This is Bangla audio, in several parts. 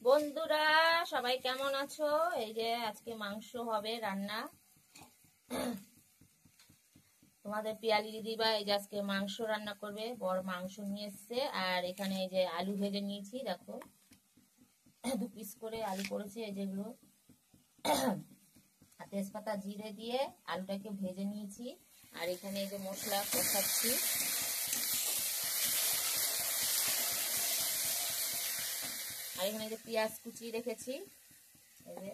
বন্ধুরা সবাই কেমন আছো? এই যে আজকে মাংস হবে রান্না। তোমাদের পিয়ালি দিদিবা এই যে আজকে মাংস রান্না করবে, বড় মাংস নিয়ে এসছে। আর এখানে এই যে আলু ভেজে নিয়েছি, দেখো 2 পিস করে আলু করেছি এই যেগুলো। তেজপাতা জিরে দিয়ে আলুটাকে ভেজে নিয়েছি। আর এখানে এই যে মশলা কষাচ্ছি। আর এখানে যে পেঁয়াজ কুচিয়ে রেখেছি, এই যে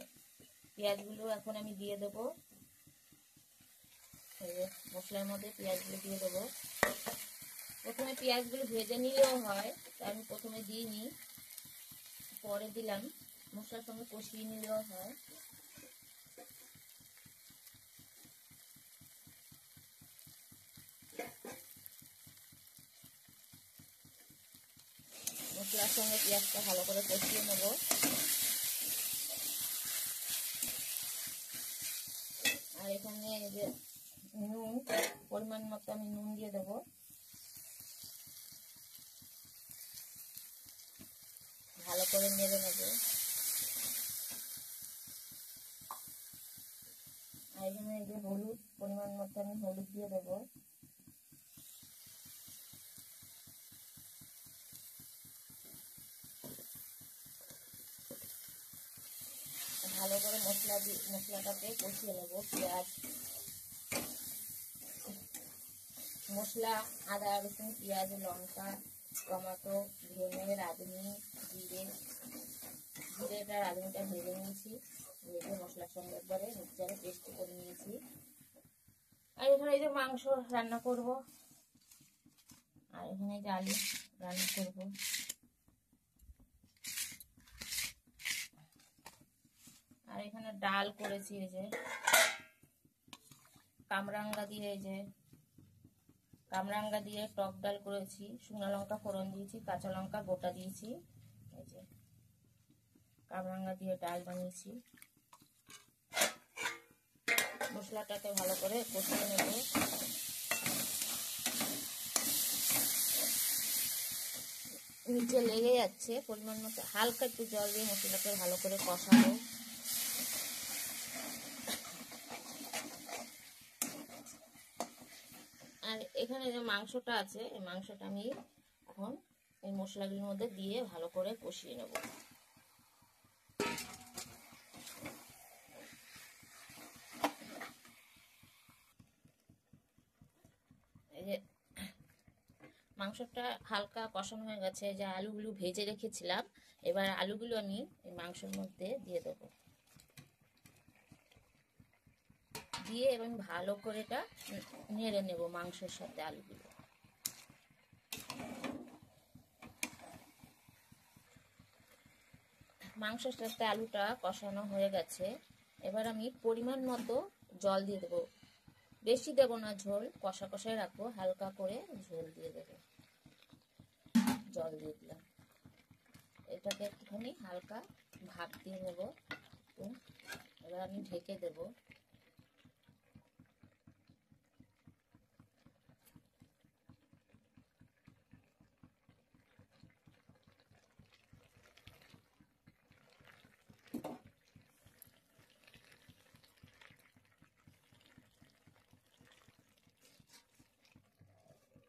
পেঁয়াজগুলো এখন আমি দিয়ে দেবো। এই যে মশলার মধ্যে পেঁয়াজগুলো দিয়ে দেবো। প্রথমে পেঁয়াজগুলো ভেজে নিলেও হয়, তাই আমি প্রথমে দিইনি, পরে দিলাম। মশলার সঙ্গে কষিয়ে নিলেও হয়। মশলার সঙ্গে পেঁয়াজটা ভালো করে কষিয়ে নেব। আর এখানে এই যে নুন, পরিমাণ মতো আমি নুন দিয়ে দেবো। ভালো করে নেড়ে নেব। আর এখানে এই যে হলুদ, পরিমাণ মতো আমি হলুদ দিয়ে দেবো। ভালো করে মশলাটাকে কষিয়ে নেব। পেঁয়াজ, মশলা, আদা রসুন পেঁয়াজ লঙ্কা টমেটো ধনে রাঁধুনি জিরেটা রাঁধুনিটা ভেজে নিয়েছি। ভেজে মশলার সঙ্গে একবারে মিক্সচারে পেস্ট করে নিয়েছি। আর এখানে এই যে মাংস রান্না করব। আর এখানে এই যে আলু রান্না করব। আর এখানে ডাল করেছি, এই যে কামরাঙ্গা দিয়ে, এই যে কামরাঙ্গা দিয়ে টক ডাল করেছি। শুকনো লঙ্কা ফোড়ন দিয়েছি, কাঁচা লঙ্কা গোটা দিয়েছি। এই যে কামরাঙ্গা দিয়ে ডাল বানিয়েছি। মশলাটাকে ভালো করে কষিয়ে নেব। নিচে লেগে যাচ্ছে, পরিমাণ মতো হালকা একটু জল দিয়ে মশলাটাকে ভালো করে কষাবো। আর এখানে যে মাংসটা আছে, এই মাংসটা আমি এখন এই মশলাগুলোর মধ্যে দিয়ে ভালো করে কষিয়ে নেব। এই যে মাংসটা হালকা কষানো হয়ে গেছে, যে আলুগুলো ভেজে রেখেছিলাম, এবার আলুগুলো আমি এই মাংসের মধ্যে দিয়ে দেবো। দিয়ে এবং ভালো করে এটা নেড়ে নেব মাংসের সাথে আলুগুলো। মাংসের সাথে আলুটা কষানো হয়ে গেছে। এবার আমি পরিমাণ মতো জল দিয়ে দেবো। বেশি দেবো না ঝোল, কষা কষাই রাখবো, হালকা করে ঝোল দিয়ে দেবো। জল দিয়ে দিলাম। এটাকে একটুখানি হালকা ভাপ দিয়ে নেব। এবার আমি ঢেকে দেব।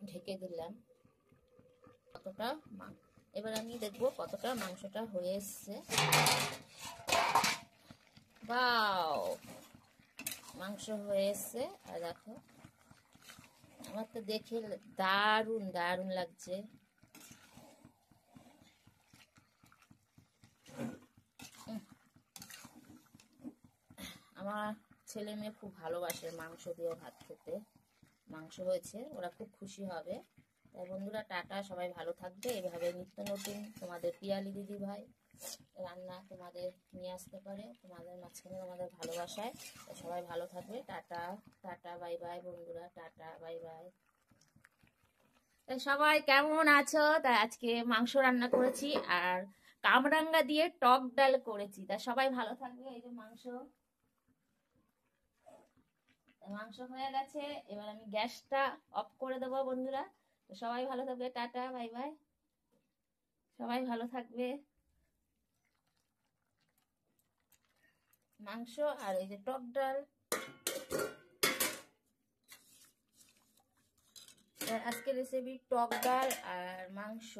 ঢেকে দিলাম। কতটা এবার আমি দেখবো কতটা মাংসটা হয়ে এসছে। বাও, মাংস হয়ে এসছে। আর দেখো, আমার তো দেখে দারুণ দারুণ লাগছে। আমার ছেলে মেয়ে খুব ভালোবাসে মাংস দিয়ে ভাত খেতে। মাংস হয়েছে, ওরা খুব খুশি হবে। তাই বন্ধুরা টাটা, সবাই ভালো থাকবে। এভাবে নিত্য নতুন তোমাদের পিয়ালি দিদি ভাই রান্না তোমাদের নিয়ে আসতে পারে, তোমাদের মাঝখানে আমাদের ভালোবাসায়। সবাই ভালো থাকবে। টাটা টাটা বাই বাই বন্ধুরা, টাটা বাই বাই। তাই সবাই কেমন আছো? তাই আজকে মাংস রান্না করেছি আর কামরাঙ্গা দিয়ে টক ডাল করেছি। তা সবাই ভালো থাকবে। এই যে মাংস মাংস হয়ে গেছে। এবার আমি গ্যাসটা অফ করে দেবো বন্ধুরা। তো সবাই ভালো থাকবে, টাটা বাই বাই। সবাই ভালো থাকবে। মাংস আর এই যে টক ডাল। আজকের রেসিপি টক ডাল আর মাংস।